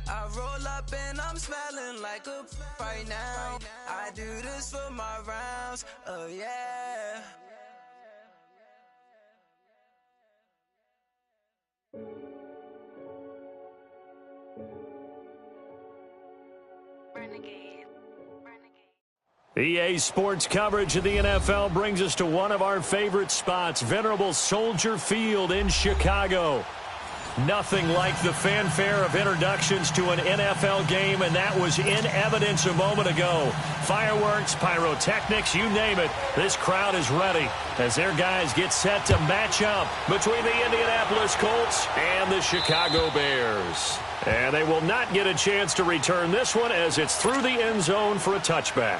I roll up and I'm smelling like a right now. I do this for my rounds, oh yeah. EA Sports coverage of the NFL brings us to one of our favorite spots, venerable Soldier Field in Chicago. Nothing like the fanfare of introductions to an NFL game, and that was in evidence a moment ago. Fireworks, pyrotechnics, you name it. This crowd is ready as their guys get set to match up between the Indianapolis Colts and the Chicago Bears. And they will not get a chance to return this one as it's through the end zone for a touchback.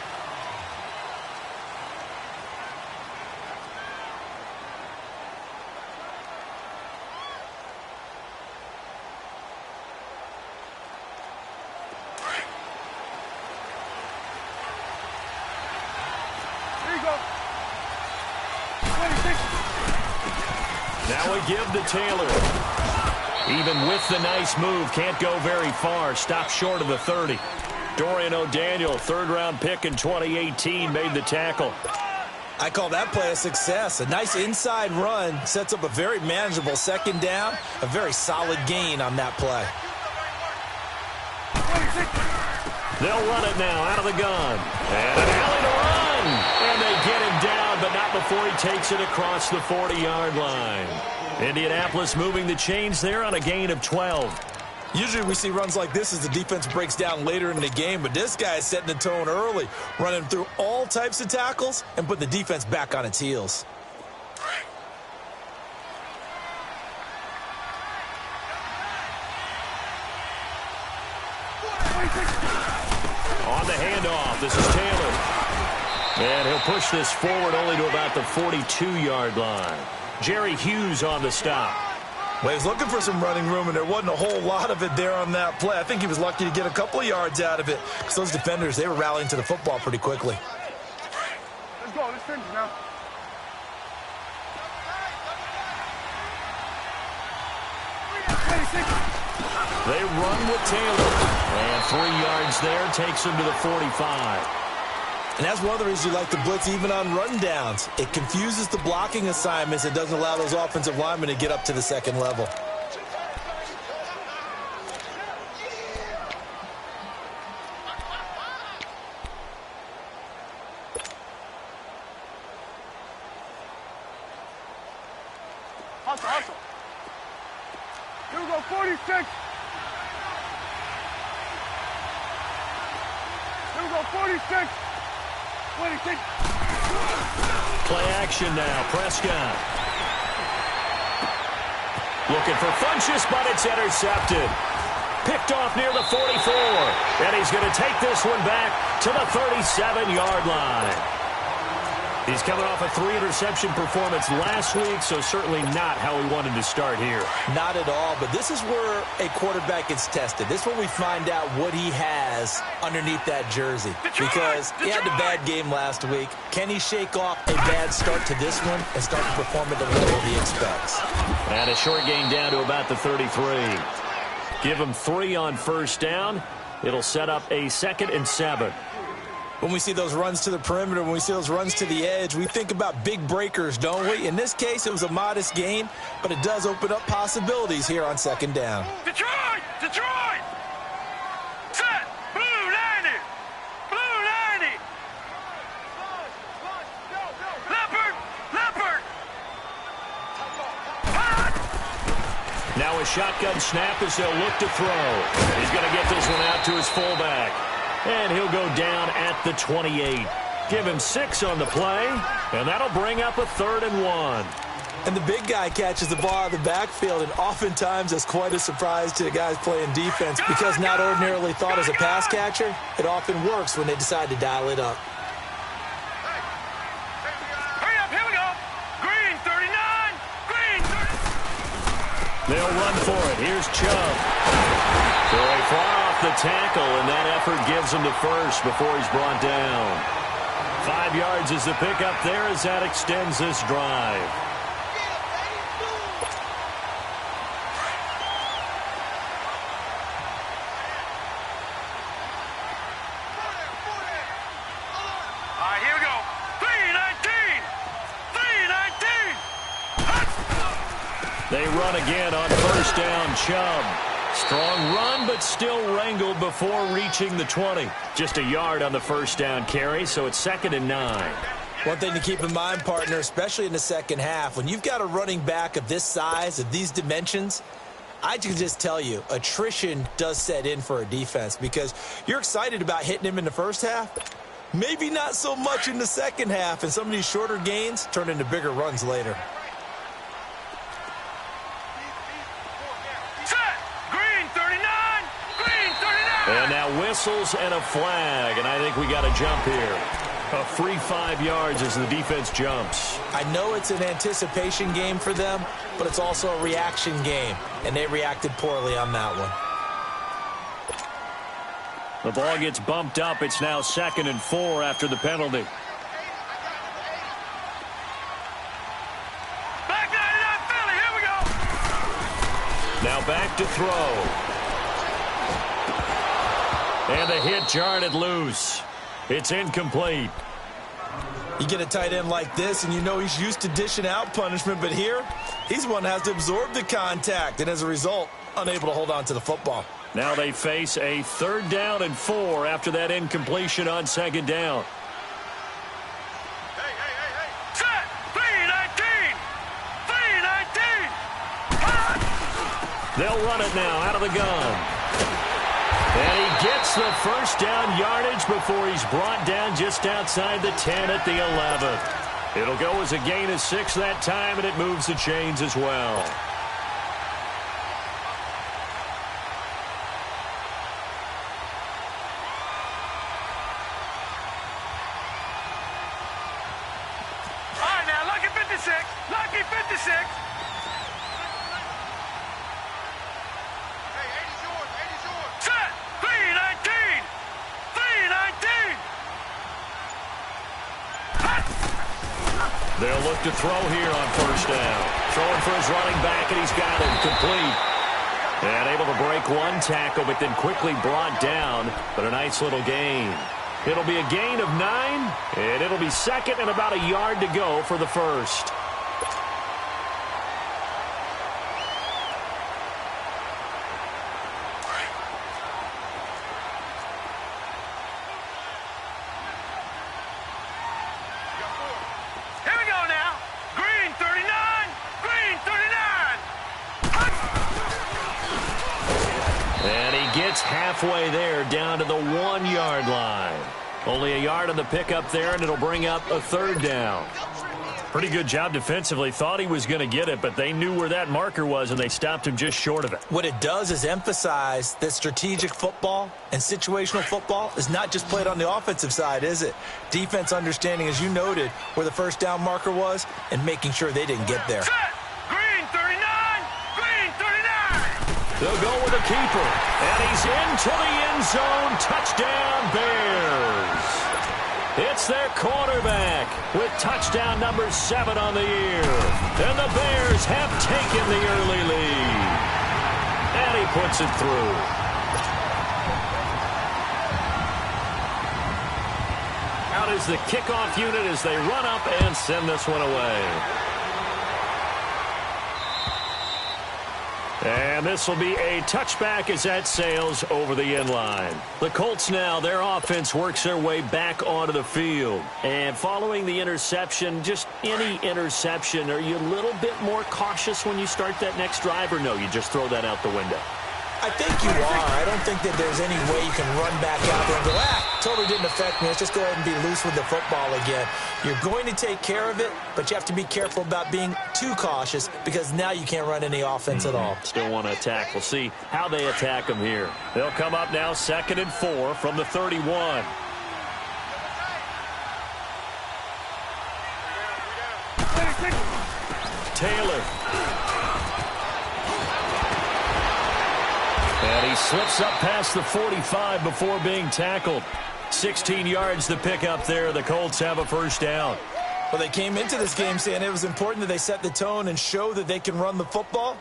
Now we give to Taylor. Even with the nice move, can't go very far. Stopped short of the 30. Dorian O'Daniel, third-round pick in 2018, made the tackle. I call that play a success. A nice inside run sets up a very manageable second down. A very solid gain on that play. They'll run it now out of the gun. And an alley to run. And they get him down, but not before he takes it across the 40-yard line. Indianapolis moving the chains there on a gain of 12. Usually we see runs like this as the defense breaks down later in the game, but this guy is setting the tone early, running through all types of tackles and put the defense back on its heels. On the handoff, this is Taylor. And he'll push this forward only to about the 42-yard line. Jerry Hughes on the stop. Well, he was looking for some running room, and there wasn't a whole lot of it there on that play. I think he was lucky to get a couple of yards out of it because those defenders, they were rallying to the football pretty quickly. Let's go. Let's finish now. They run with Taylor. And 3 yards there takes him to the 45. And that's one of the reasons you like to blitz even on rundowns. It confuses the blocking assignments. It doesn't allow those offensive linemen to get up to the second level. Hustle, hustle. Here we go, 46. Here we go, 46. 26. Play action now, Prescott. Looking for Funchess, but it's intercepted. Picked off near the 44. And he's going to take this one back to the 37-yard line. He's coming off a 3-interception performance last week, so certainly not how he wanted to start here. Not at all, but this is where a quarterback gets tested. This is where we find out what he has underneath that jersey. Because he had a bad game last week. Can he shake off a bad start to this one and start to perform at the level he expects? And a short gain down to about the 33. Give him 3 on first down. It'll set up a 2nd and 7. When we see those runs to the perimeter, when we see those runs to the edge, we think about big breakers, don't we? In this case, it was a modest gain, but it does open up possibilities here on second down. Detroit! Detroit! Set! Blue 90! Blue 90! Leopard! Leopard! Now a shotgun snap as they'll look to throw. He's going to get this one out to his fullback. And he'll go down at the 28. Give him 6 on the play, and that'll bring up a 3rd and 1. And the big guy catches the ball out of the backfield, and oftentimes that's quite a surprise to the guys playing defense because not ordinarily thought as a pass catcher, it often works when they decide to dial it up. Hurry up, here we go! Green 39! Green 39! They'll run for it. Here's Chubb. Very far off the tackle, and that effort gives him the first before he's brought down. 5 yards is the pickup there as that extends this drive. run again on first down. Chubb. Strong run, but still wrangled before reaching the 20. Just a yard on the first down carry, so it's 2nd and 9. One thing to keep in mind, partner, especially in the second half, when you've got a running back of this size, of these dimensions, I can just tell you, attrition does set in for a defense because you're excited about hitting him in the first half. Maybe not so much in the second half, and some of these shorter gains turn into bigger runs later. Set! Green 39! Green 39! And now whistles and a flag, and I think we got a jump here. A free 5 yards as the defense jumps. I know it's an anticipation game for them, but it's also a reaction game, and they reacted poorly on that one. The ball gets bumped up. It's now 2nd and 4 after the penalty. Back 99 Philly, here we go! Now back to throw. And the hit jarred it loose. It's incomplete. You get a tight end like this, and you know he's used to dishing out punishment, but here, he's one that has to absorb the contact, and as a result, unable to hold on to the football. Now they face a 3rd down and 4 after that incompletion on 2nd down. Set! 319! 319! They'll run it now out of the gun. And he gets the first down yardage before he's brought down just outside the 10 at the 11. It'll go as a gain of 6 that time, and it moves the chains as well. All right, now, lucky 56! Lucky 56! Set! 319! 319! They'll look to throw here on first down. Throwing for his running back, and he's got him complete. And able to break one tackle, but then quickly brought down. But a nice little gain. It'll be a gain of 9, and it'll be 2nd and about a yard to go for the first. Here we go now! Green 39! Green 39! And he gets halfway there, down to the 1-yard line. Only a yard on the pickup there, and it'll bring up a 3rd down. Pretty good job defensively. Thought he was going to get it, but they knew where that marker was, and they stopped him just short of it. What it does is emphasize that strategic football and situational football is not just played on the offensive side, is it? Defense understanding, as you noted, where the first down marker was and making sure they didn't get there. Set! Green 39! Green 39! They'll go with a keeper, and he's into the end zone. Touchdown, Bears. It's their quarterback with touchdown number 7 on the year. And the Bears have taken the early lead. And he puts it through. Out is the kickoff unit as they run up and send this one away. And this will be a touchback as that sails over the end line. The Colts now, their offense works their way back onto the field. And following the interception, just any interception, are you a little bit more cautious when you start that next drive, or no, you just throw that out the window? I think you are. I don't think that there's any way you can run back out there and go, totally didn't affect me. Let's just go ahead and be loose with the football again. You're going to take care of it, but you have to be careful about being too cautious because now you can't run any offense at all. Still want to attack. We'll see how they attack them here. They'll come up now 2nd and 4 from the 31. Taylor. And he slips up past the 45 before being tackled. 16 yards to pick up there. The Colts have a first down. Well, they came into this game saying it was important that they set the tone and show that they can run the football.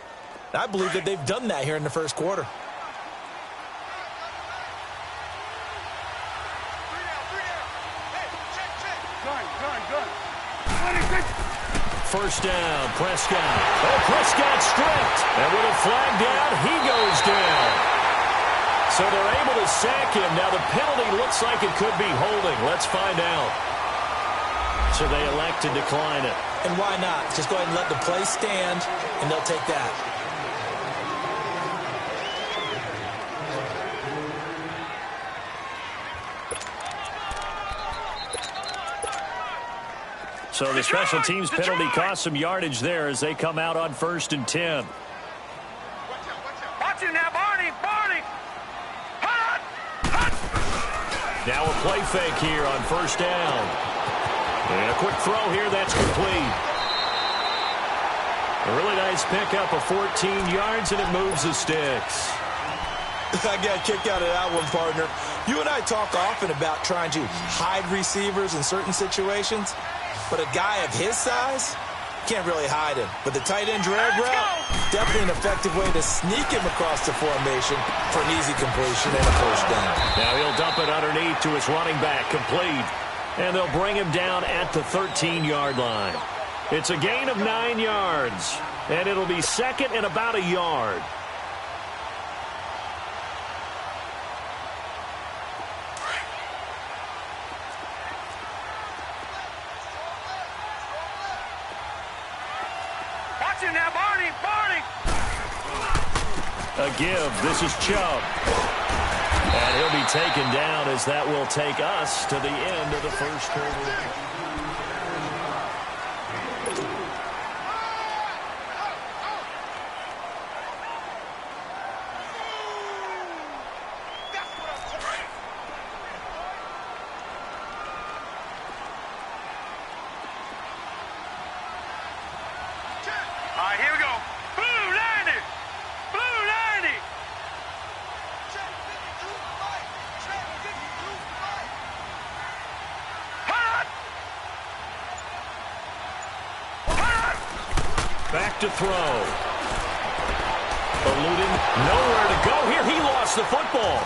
And I believe that they've done that here in the first quarter. first down. Prescott. Oh, Prescott stripped. And with a flag down, he goes down. So they're able to sack him. Now the penalty looks like it could be holding. Let's find out. So they elect to decline it. And why not? Just go ahead and let the play stand, and they'll take that. So the special teams penalty cost some yardage there as they come out on 1st and 10. Watch it now, Barney! Barney! Hot! Hot! Now a play fake here on 1st down. And a quick throw here, that's complete. A really nice pickup of 14 yards, and it moves the sticks. I got a kick out of that one, partner. You and I talk often about trying to hide receivers in certain situations, but a guy of his size can't really hide him. But the tight end drag route, definitely an effective way to sneak him across the formation for an easy completion and a first down. Now he'll dump it underneath to his running back, complete. And they'll bring him down at the 13-yard line. It's a gain of 9 yards, and it'll be second and about a yard. Watch it now, Barney! Barney! A give. This is Chubb. And he'll be taken down as that will take us to the end of the first quarter. All right, here we go. Blue 90! Blue 90! Hot! Hot! Back to throw. Eluding. Nowhere to go here. He lost the football.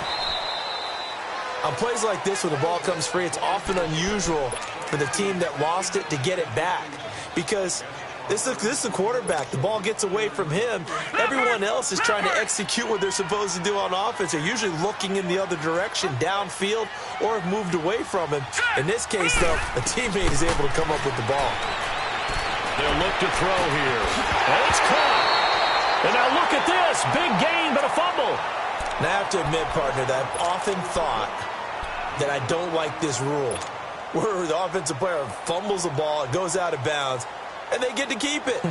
On plays like this, when the ball comes free, it's often unusual for the team that lost it to get it back. Because this is the quarterback. The ball gets away from him. Everyone else is trying to execute what they're supposed to do on offense. They're usually looking in the other direction, downfield, or have moved away from him. In this case, though, a teammate is able to come up with the ball. They'll look to throw here. And it's caught. And now look at this. Big gain, but a fumble. And I have to admit, partner, that I've often thought that I don't like this rule, where the offensive player fumbles the ball, it goes out of bounds, and they get to keep it.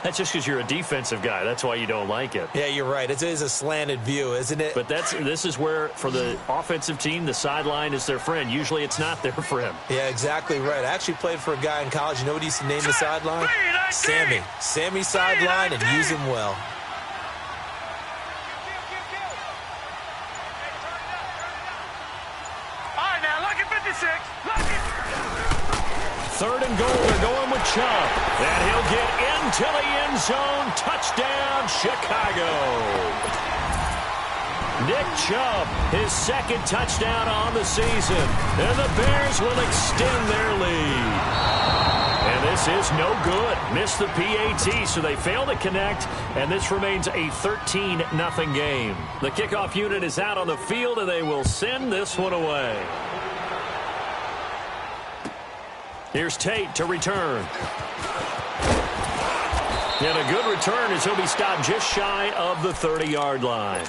That's just because you're a defensive guy. That's why you don't like it. Yeah, you're right. It is a slanted view, isn't it? But this is where, for the offensive team, the sideline is their friend. Usually it's not their friend. Yeah, exactly right. I actually played for a guy in college. You know what he used to name the sideline? Sammy. Sammy sideline, and use him well. All right, now, lucky 56. Lucky. 3rd and goal. They're going with Chubb. And he'll get into the end zone. Touchdown, Chicago. Nick Chubb, his 2nd touchdown on the season. And the Bears will extend their lead. And this is no good. Missed the PAT, so they fail to connect. And this remains a 13-0 game. The kickoff unit is out on the field, and they will send this one away. Here's Tate to return. And a good return as he'll be stopped just shy of the 30-yard line.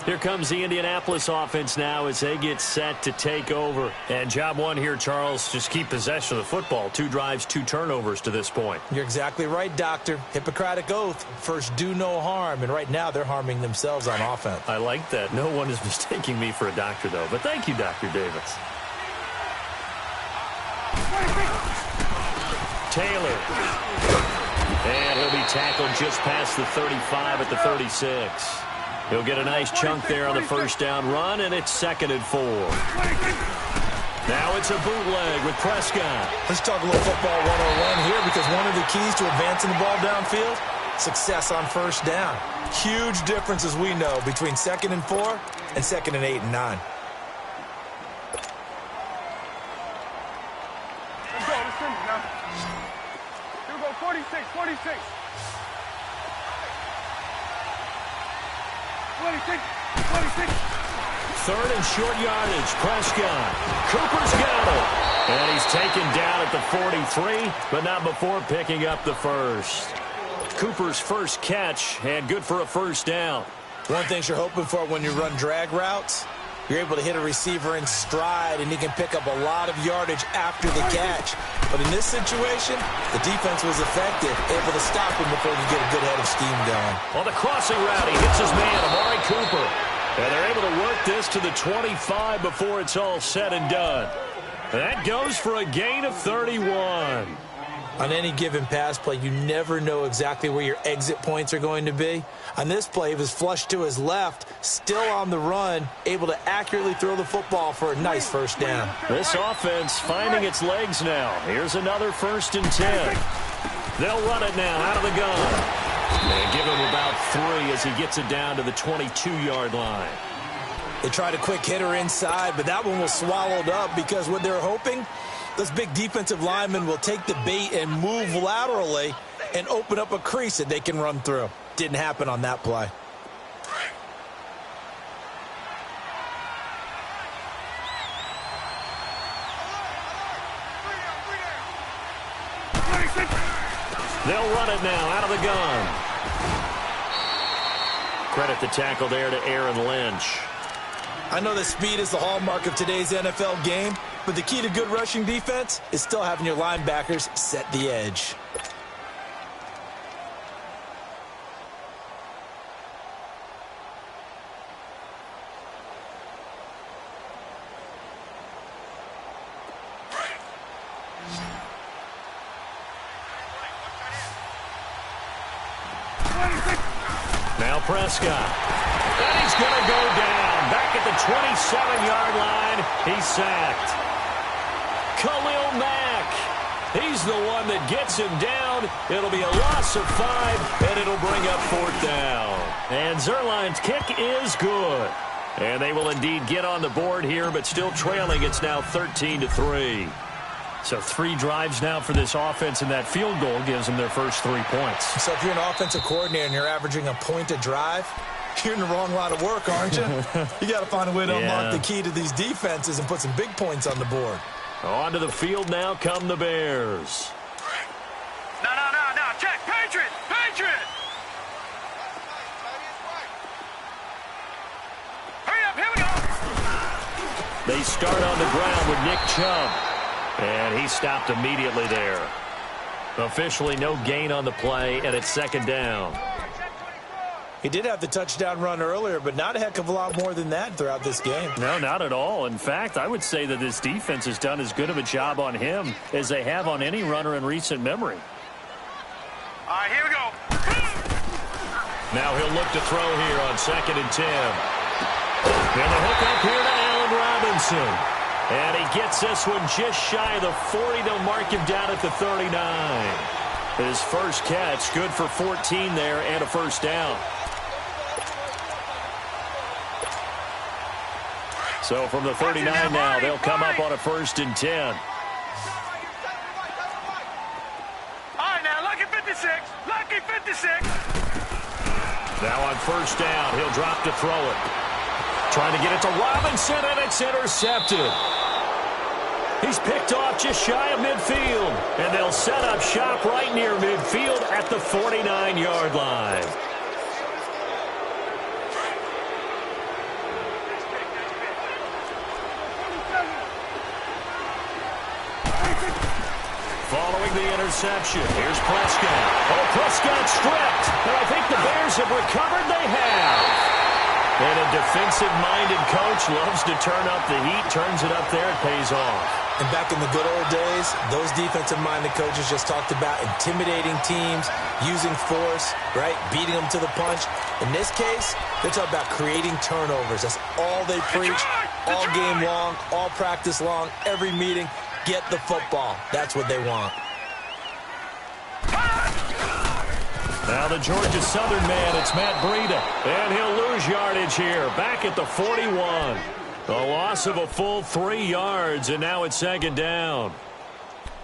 Here comes the Indianapolis offense now as they get set to take over. And job one here, Charles, just keep possession of the football. 2 drives, 2 turnovers to this point. You're exactly right, Doctor. Hippocratic oath. First, do no harm. And right now, they're harming themselves on offense. I like that. No one is mistaking me for a doctor, though. But thank you, Dr. Davis. Taylor. And he'll be tackled just past the 35 at the 36. He'll get a nice chunk there on the first down run, and it's 2nd and 4. Now it's a bootleg with Prescott. Let's talk a little football 101 here, because one of the keys to advancing the ball downfield, success on first down. Huge difference, as we know, between 2nd and 4 and 2nd and 8 and 9. Let's go. Let's go now. Here we go, 40. Third and short yardage. Prescott. Cooper's got it. And he's taken down at the 43, but not before picking up the first. Cooper's first catch, and good for a first down. One thing you're hoping for when you run drag routes, you're able to hit a receiver in stride, and he can pick up a lot of yardage after the catch. But in this situation, the defense was effective, able to stop him before he could get a good head of steam going. On the crossing route, he hits his man, Amari Cooper. And they're able to work this to the 25 before it's all said and done. That goes for a gain of 31. On any given pass play, you never know exactly where your exit points are going to be. On this play, he was flushed to his left, still on the run, able to accurately throw the football for a nice first down. This offense finding its legs now. Here's another 1st and 10. They'll run it now out of the gun. And give him about 3 as he gets it down to the 22-yard line. They tried a quick hitter inside, but that one was swallowed up because what they're hoping, those big defensive linemen will take the bait and move laterally and open up a crease that they can run through. Didn't happen on that play. They'll run it now out of the gun. Credit the tackle there to Aaron Lynch. I know that speed is the hallmark of today's NFL game, but the key to good rushing defense is still having your linebackers set the edge. Now Prescott. And he's going to go down. Back at the 27-yard line. He's sacked. Khalil Mack. He's the one that gets him down. It'll be a loss of 5, and it'll bring up 4th down. And Zerline's kick is good. And they will indeed get on the board here, but still trailing. It's now 13-3. So 3 drives now for this offense, and that field goal gives them their first 3 points. So if you're an offensive coordinator and you're averaging a point a drive, you're in the wrong line of work, aren't you? You got to find a way to unlock the key to these defenses and put some big points on the board. Onto the field now come the Bears. No. Check. Patriot. Hurry up. Here we go. They start on the ground with Nick Chubb. And he stopped immediately there. Officially no gain on the play, and it's 2nd down. He did have the touchdown run earlier, but not a heck of a lot more than that throughout this game. No, not at all. In fact, I would say that this defense has done as good of a job on him as they have on any runner in recent memory. All right, here we go. Now he'll look to throw here on 2nd and 10. And the hook up here to Allen Robinson. And he gets this one just shy of the 40. They'll mark him down at the 39. His first catch, good for 14 there and a first down. So from the 39 now, they'll come up on a 1st and 10. All right, now, lucky 56. Lucky 56. Now on 1st down, he'll drop to throw it. Trying to get it to Robinson, and it's intercepted. He's picked off just shy of midfield, and they'll set up shop right near midfield at the 49-yard line. Following the interception, here's Prescott. Oh, Prescott stripped, and I think the Bears have recovered. They have. And a defensive-minded coach loves to turn up the heat, turns it up there, it pays off. And back in the good old days, those defensive-minded coaches just talked about intimidating teams, using force, right, beating them to the punch. In this case, they're talking about creating turnovers. That's all they preach, all game long, all practice long, every meeting. Get the football. That's what they want. Now the Georgia Southern man, it's Matt Breida. And he'll lose yardage here, back at the 41. A loss of a full 3 yards, and now it's 2nd down.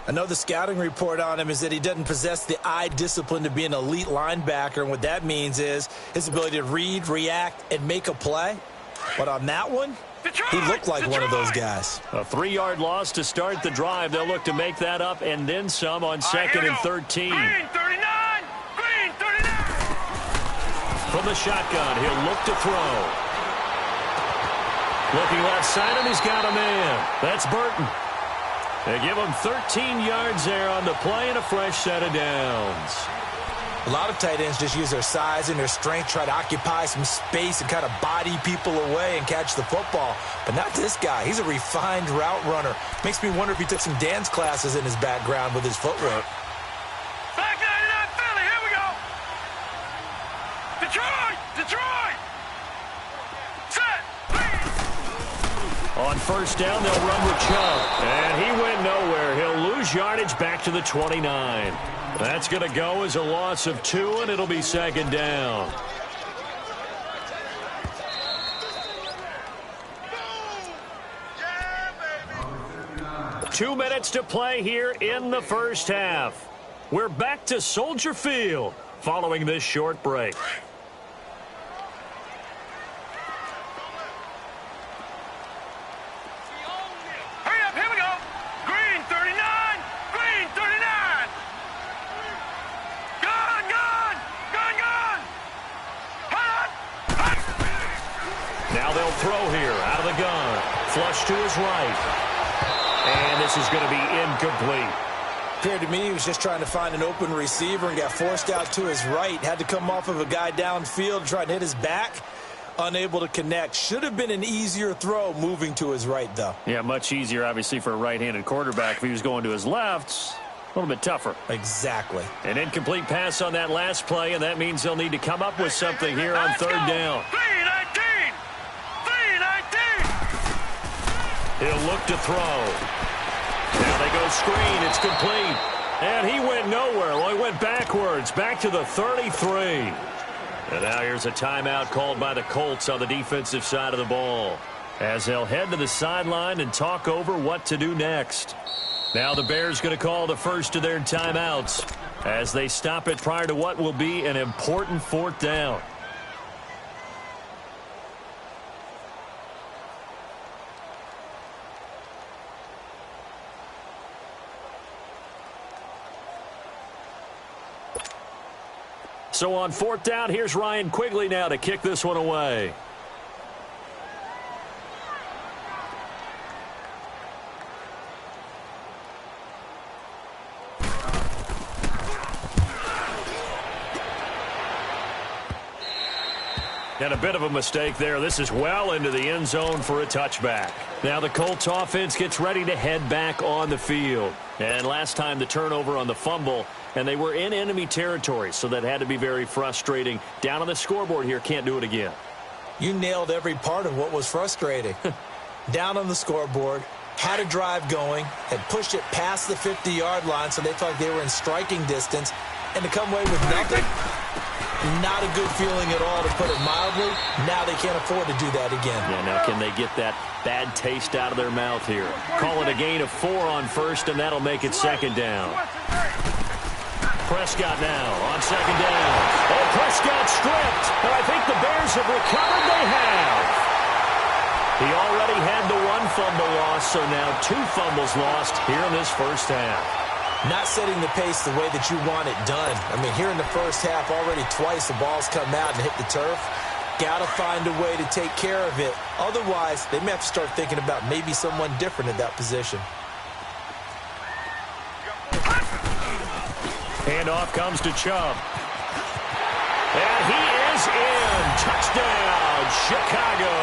I know the scouting report on him is that he doesn't possess the eye discipline to be an elite linebacker, and what that means is his ability to read, react, and make a play. But on that one, he looked like one of those guys. A 3-yard loss to start the drive. They'll look to make that up and then some on 2nd and 13. Green 39! Green 39! From the shotgun, he'll look to throw. Looking left side, and he's got a man. That's Burton. They give him 13 yards there on the play and a fresh set of downs. A lot of tight ends just use their size and their strength, try to occupy some space and kind of body people away and catch the football. But not this guy. He's a refined route runner. Makes me wonder if he took some dance classes in his background with his footwork. Back 99 Philly, here we go! Detroit! Detroit! Set! On first down, they'll run with Chubb. And he went nowhere. He'll lose yardage back to the 29. That's going to go as a loss of 2, and it'll be 2nd down. Yeah, baby. 2 minutes to play here in the first half. We're back to Soldier Field following this short break. Now they'll throw here out of the gun. Flush to his right. And this is going to be incomplete. Appeared to me he was just trying to find an open receiver and got forced out to his right. Had to come off of a guy downfield trying to hit his back. Unable to connect. Should have been an easier throw moving to his right, though. Yeah, much easier, obviously, for a right-handed quarterback. If he was going to his left, a little bit tougher. Exactly. An incomplete pass on that last play, and that means they'll need to come up with something here on 3rd down. 319! 319! He'll look to throw. Now they go screen. It's complete. And he went nowhere. Well, he went backwards, back to the 33. And now here's a timeout called by the Colts on the defensive side of the ball, as they'll head to the sideline and talk over what to do next. Now the Bears going to call the first of their timeouts as they stop it prior to what will be an important 4th down. So on 4th down, here's Ryan Quigley now to kick this one away. And a bit of a mistake there. This is well into the end zone for a touchback. Now the Colts offense gets ready to head back on the field. And last time the turnover on the fumble, and they were in enemy territory, so that had to be very frustrating. Down on the scoreboard here, can't do it again. You nailed every part of what was frustrating. Down on the scoreboard, had a drive going, had pushed it past the 50-yard line, so they felt like they were in striking distance, and to come away with nothing, not a good feeling at all, to put it mildly. Now they can't afford to do that again. Yeah, now can they get that bad taste out of their mouth here? Call it a gain of 4 on first, and that'll make it 2nd down. Prescott now on 2nd down. Oh, Prescott stripped, and I think the Bears have recovered. They have. He already had the 1 fumble loss, so now 2 fumbles lost here in this first half. Not setting the pace the way that you want it done. I mean, here in the first half, already twice the ball's come out and hit the turf. Got to find a way to take care of it. Otherwise, they may have to start thinking about maybe someone different at that position. Handoff comes to Chubb. And he is in. Touchdown, Chicago.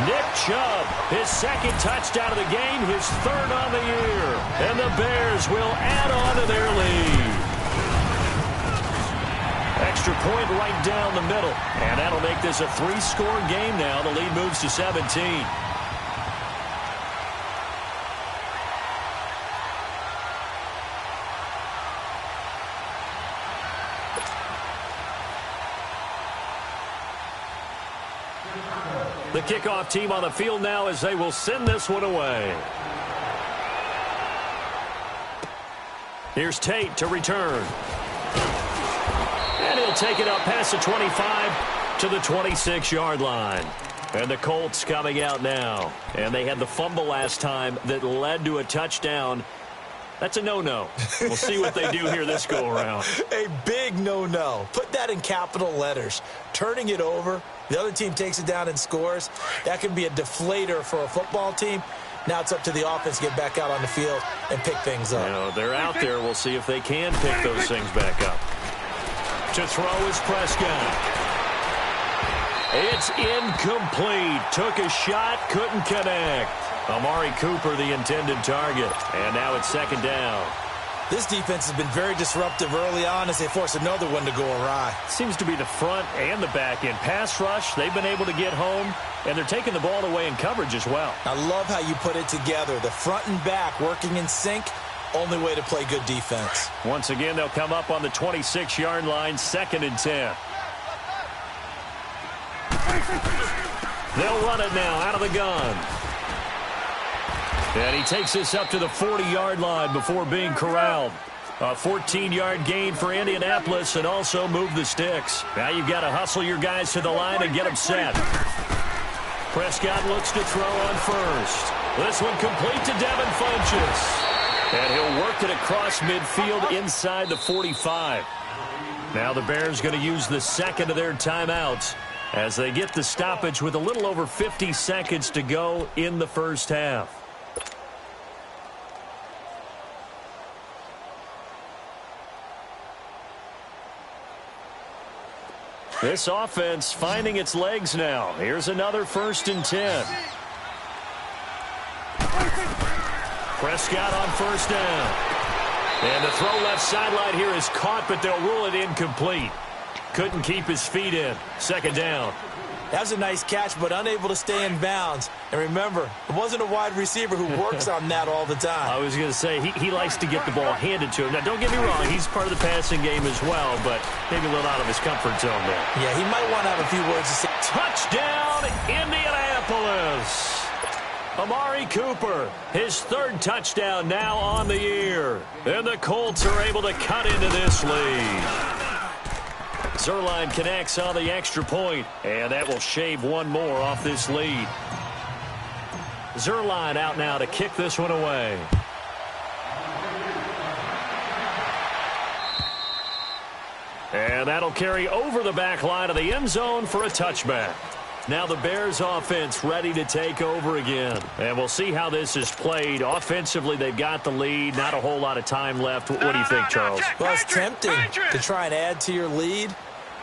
Nick Chubb, his 2nd touchdown of the game, his 3rd on the year. And the Bears will add on to their lead. Extra point right down the middle. And that'll make this a 3-score game now. The lead moves to 17. The kickoff team on the field now as they will send this one away. Here's Tate to return. And he'll take it up past the 25 to the 26-yard line. And the Colts coming out now. And they had the fumble last time that led to a touchdown. That's a no-no. We'll see what they do here this go-around. A big no-no. Put that in capital letters. Turning it over, the other team takes it down and scores. That can be a deflator for a football team. Now it's up to the offense to get back out on the field and pick things up. You know, they're out there. We'll see if they can pick those things back up. To throw is Prescott. It's incomplete. Took a shot, couldn't connect. Amari Cooper, the intended target. And now it's second down. This defense has been very disruptive early on as they force another one to go awry. Seems to be the front and the back end. Pass rush, they've been able to get home, and they're taking the ball away in coverage as well. I love how you put it together. The front and back working in sync. Only way to play good defense. Once again, they'll come up on the 26-yard line, 2nd and 10. They'll run it now out of the gun. And he takes this up to the 40-yard line before being corralled. A 14-yard gain for Indianapolis and also move the sticks. Now you've got to hustle your guys to the line and get them set. Prescott looks to throw on first. This one complete to Devin Funchess. And he'll work it across midfield inside the 45. Now the Bears going to use the second of their timeouts as they get the stoppage with a little over 50 seconds to go in the first half. This offense finding its legs now. Here's another 1st and 10. Prescott on first down. And the throw left sideline here is caught, but they'll rule it incomplete. Couldn't keep his feet in. 2nd down. That was a nice catch, but unable to stay in bounds. And remember, it wasn't a wide receiver who works on that all the time. I was going to say, he likes to get the ball handed to him. Now, don't get me wrong, he's part of the passing game as well, but maybe a little out of his comfort zone there. Yeah, he might want to have a few words to say. Touchdown, Indianapolis! Amari Cooper, his 3rd touchdown now on the year. And the Colts are able to cut into this lead. Zerline connects on the extra point, and that will shave one more off this lead. Zerline out now to kick this one away. And that'll carry over the back line of the end zone for a touchback. Now the Bears offense ready to take over again. And we'll see how this is played. Offensively, they've got the lead. Not a whole lot of time left. What do you think, Charles? Well, it's tempting to try and add to your lead,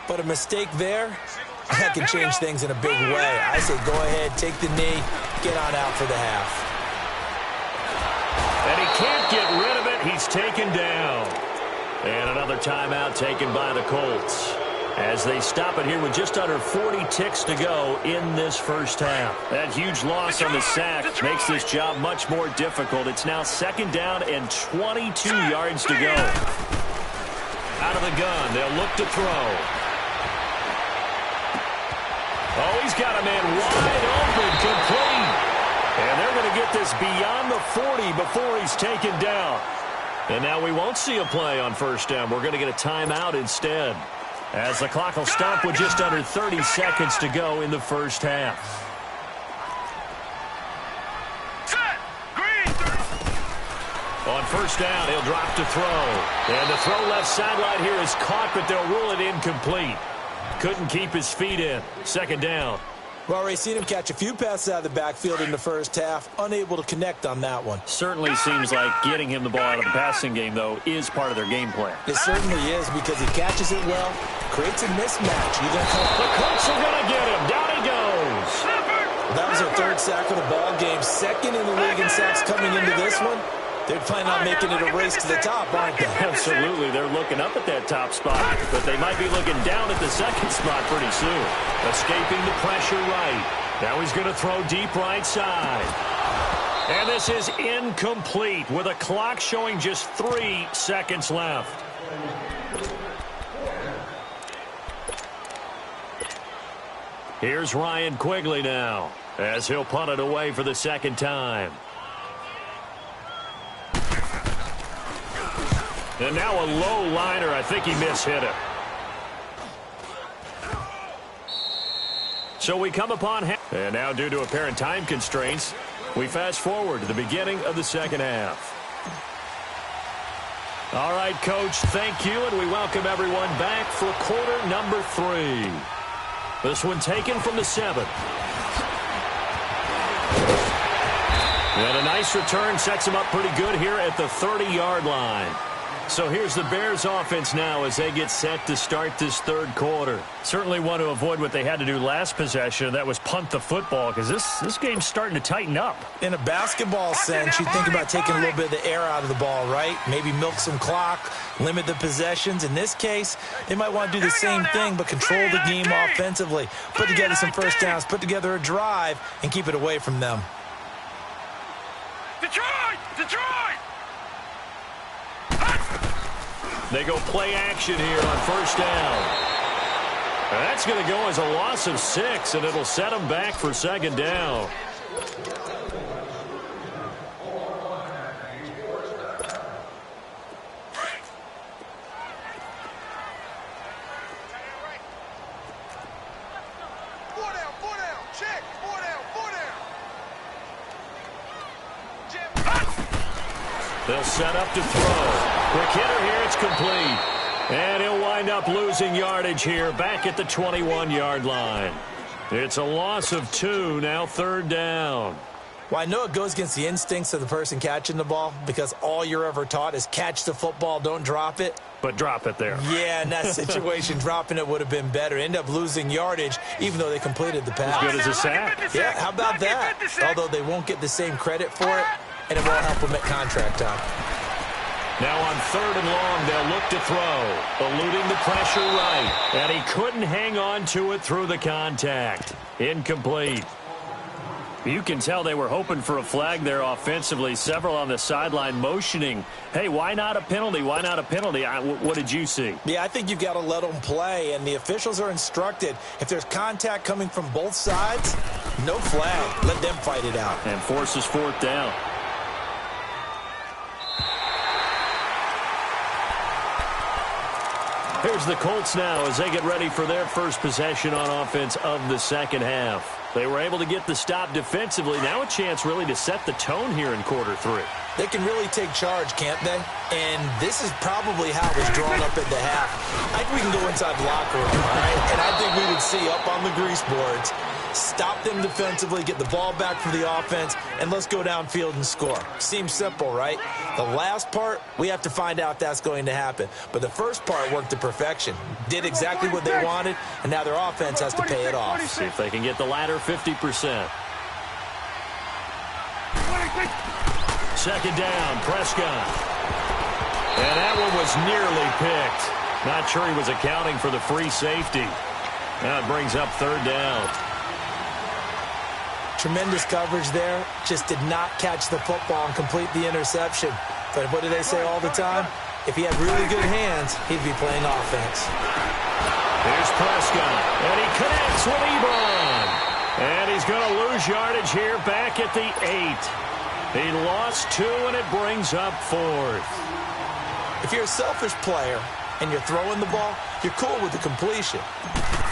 but a mistake there, that can change things in a big way. I say go ahead, take the knee, get on out for the half. And he can't get rid of it. He's taken down. And another timeout taken by the Colts as they stop it here with just under 40 ticks to go in this first half. That huge loss on the sack makes this job much more difficult. It's now 2nd down and 22 yards to go. Out of the gun, they'll look to throw. Oh, he's got a man wide open, complete. And they're going to get this beyond the 40 before he's taken down. And now we won't see a play on first down. We're going to get a timeout instead, as the clock will stop with just under 30 seconds to go in the first half. On first down, he'll drop to throw. And the throw left sideline here is caught, but they'll rule it incomplete. Couldn't keep his feet in. 2nd down. We've already seen him catch a few passes out of the backfield in the first half. Unable to connect on that one. Certainly seems like getting him the ball out of the passing game, though, is part of their game plan. It certainly is, because he catches it well, creates a mismatch. The Colts are going to get him. Down he goes. That was their 3rd sack of the ball game. 2nd in the league in sacks coming into this one. They're planning on making it a race to the top, aren't they? Absolutely. They're looking up at that top spot, but they might be looking down at the 2nd spot pretty soon. Escaping the pressure right. Now he's going to throw deep right side. And this is incomplete with a clock showing just 3 seconds left. Here's Ryan Quigley now, as he'll punt it away for the 2nd time. And now a low liner. I think he mishit it. So we come upon half. And now due to apparent time constraints, we fast forward to the beginning of the second half. All right, Coach, thank you, and we welcome everyone back for quarter number 3. This one taken from the 7. And a nice return sets them up pretty good here at the 30-yard line. So here's the Bears offense now as they get set to start this third quarter. Certainly want to avoid what they had to do last possession. That was punt the football, because this game's starting to tighten up. In a basketball sense, you think about taking a little bit of the air out of the ball, right? Maybe milk some clock, limit the possessions. In this case, they might want to do the same thing, but control the game offensively. Put together some first downs, put together a drive, and keep it away from them. Detroit! Detroit! They go play action here on first down. That's going to go as a loss of 6, and it'll set them back for second down. They'll set up to throw. Quick hitter here, it's complete. And he'll wind up losing yardage here back at the 21-yard line. It's a loss of 2, now third down. Well, I know it goes against the instincts of the person catching the ball because all you're ever taught is catch the football, don't drop it. But drop it there. Yeah, in that situation, dropping it would have been better. End up losing yardage even though they completed the pass. As good as a sack. Yeah, how about that? Although they won't get the same credit for it, and it won't help them at contract time. Now on third and long, they'll look to throw. Eluding the pressure right. And he couldn't hang on to it through the contact. Incomplete. You can tell they were hoping for a flag there offensively. Several on the sideline motioning. Hey, why not a penalty? Why not a penalty? What did you see? Yeah, I think you've got to let them play, and the officials are instructed. If there's contact coming from both sides, no flag. Let them fight it out. And forces fourth down. Here's the Colts now as they get ready for their first possession on offense of the second half. They were able to get the stop defensively. Now a chance really to set the tone here in quarter 3. They can really take charge, can't they? And this is probably how it was drawn up at the half. I think we can go inside the locker room, all right? And I think we would see up on the grease boards, stop them defensively, get the ball back for the offense, and let's go downfield and score. Seems simple, right? The last part, we have to find out that's going to happen. But the first part worked to perfection. Did exactly what they wanted, and now their offense has to pay it off. See if they can get the latter 50%. Second down, Prescott. And that one was nearly picked. Not sure he was accounting for the free safety. Now it brings up third down. Tremendous coverage there. Just did not catch the football and complete the interception. But what do they say all the time? If he had really good hands, he'd be playing offense. Here's Prescott, and he connects with Ebron. And he's going to lose yardage here back at the 8. He lost 2, and it brings up fourth. If you're a selfish player and you're throwing the ball, you're cool with the completion.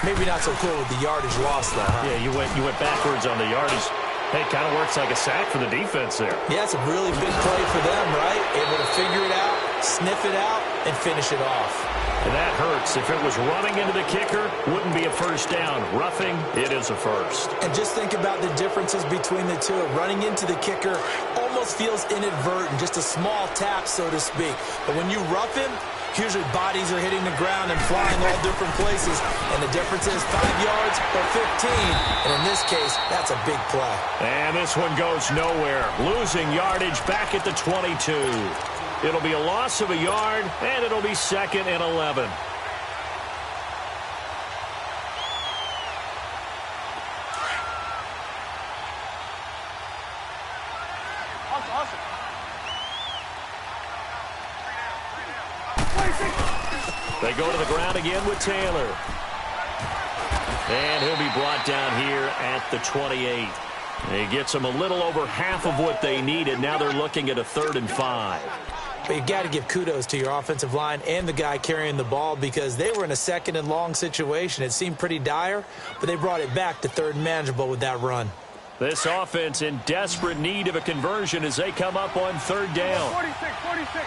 Maybe not so cool with the yardage loss, though, huh? Yeah, you went backwards on the yardage. Hey, it kind of works like a sack for the defense there. Yeah, it's a really big play for them, right? Able to figure it out, sniff it out, and finish it off. And that hurts. If it was running into the kicker, wouldn't be a first down. Roughing, it is a first. And just think about the differences between the two. Running into the kicker almost feels inadvertent, just a small tap, so to speak. But when you rough him, usually bodies are hitting the ground and flying all different places. And the difference is 5 yards or 15. And in this case, that's a big play. And this one goes nowhere. Losing yardage back at the 22. It'll be a loss of a yard, and it'll be second and 11. They go to the ground again with Taylor. And he'll be brought down here at the 28. He gets them a little over half of what they needed. Now they're looking at a 3rd and 5. But you've got to give kudos to your offensive line and the guy carrying the ball because they were in a second and long situation. It seemed pretty dire, but they brought it back to third and manageable with that run. This offense in desperate need of a conversion as they come up on third down. 46.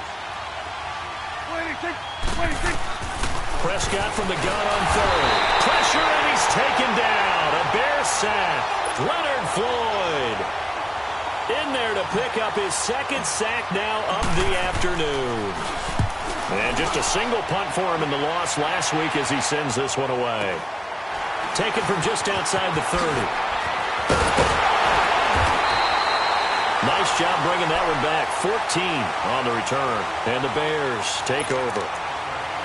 Prescott from the gun on third. Pressure, and he's taken down. A Bear sack. Leonard Floyd in there to pick up his second sack now of the afternoon. And just a single punt for him in the loss last week as he sends this one away. Taken from just outside the 30. Nice job bringing that one back. 14 on the return. And the Bears take over.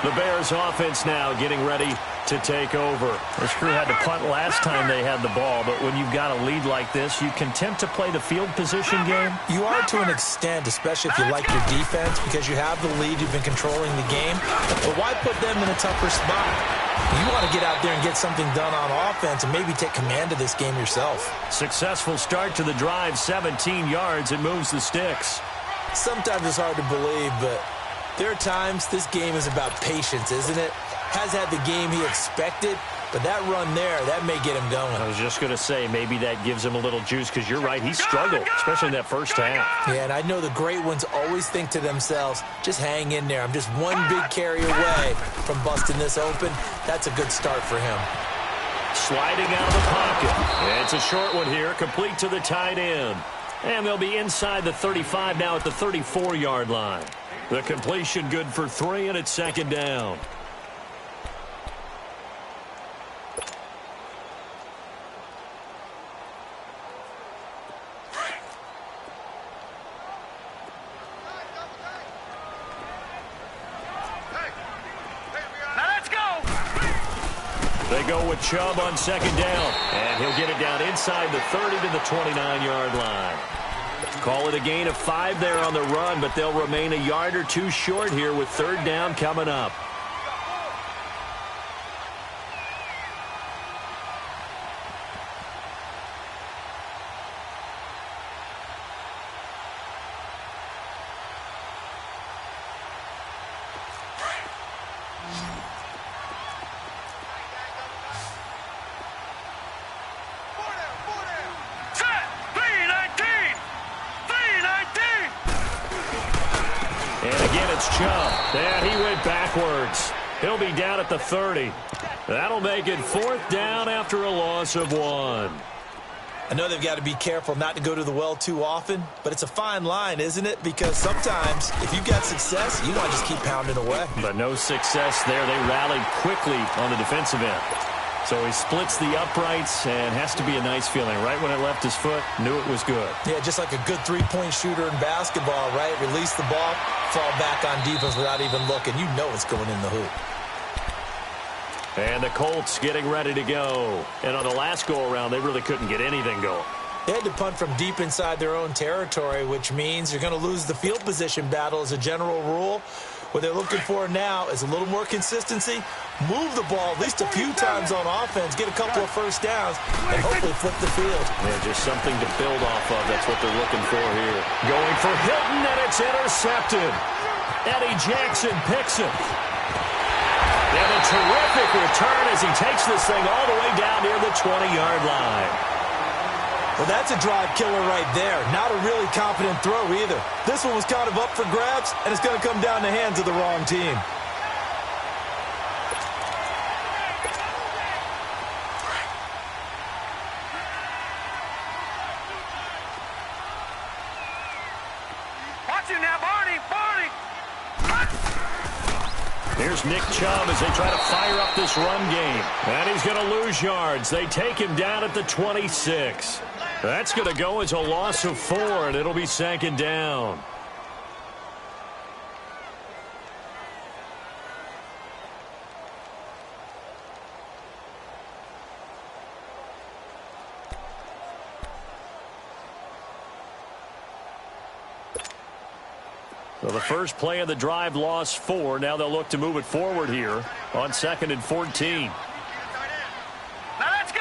The Bears offense now getting ready to take over. This crew had to punt last time they had the ball, but when you've got a lead like this, you content to play the field position game? You are to an extent, especially if you like your defense, because you have the lead, you've been controlling the game. But why put them in a tougher spot? You want to get out there and get something done on offense and maybe take command of this game yourself. Successful start to the drive, 17 yards, and moves the sticks. Sometimes it's hard to believe, but there are times this game is about patience, isn't it? Has had the game he expected, but that run there, that may get him going. I was just going to say, maybe that gives him a little juice, because you're right, he struggled, especially in that first half. Yeah, and I know the great ones always think to themselves, just hang in there. I'm just one big carry away from busting this open. That's a good start for him. Sliding out of the pocket. It's a short one here, complete to the tight end. And they'll be inside the 35 now at the 34-yard line. The completion good for 3, and it's second down. They go with Chubb on second down, and he'll get it down inside the 30 to the 29-yard line. Call it a gain of 5 there on the run, but they'll remain a yard or two short here with third down coming up. Chubb. And he went backwards. He'll be down at the 30. That'll make it fourth down after a loss of 1. I know they've got to be careful not to go to the well too often, but it's a fine line, isn't it? Because sometimes, if you've got success, you want to just keep pounding away. But no success there. They rallied quickly on the defensive end. So he splits the uprights, and has to be a nice feeling. Right when it left his foot, knew it was good. Yeah, just like a good three-point shooter in basketball, right? Release the ball, fall back on defense without even looking. You know it's going in the hoop. And the Colts getting ready to go. And on the last go-around, they really couldn't get anything going. They had to punt from deep inside their own territory, which means you're going to lose the field position battle as a general rule. What they're looking for now is a little more consistency, move the ball at least a few times on offense, get a couple of first downs, and hopefully flip the field. Yeah, just something to build off of. That's what they're looking for here. Going for Hilton, and it's intercepted. Eddie Jackson picks it. And a terrific return as he takes this thing all the way down near the 20-yard line. Well, that's a drive killer right there. Not a really confident throw either. This one was kind of up for grabs, and it's going to come down the hands of the wrong team. Watch him now, Barney! Here's Nick Chubb as they try to fire up this run game. And he's going to lose yards. They take him down at the 26. That's going to go as a loss of 4, and it'll be second down. So the first play of the drive lost 4. Now they'll look to move it forward here on 2nd and 14. Now let's go!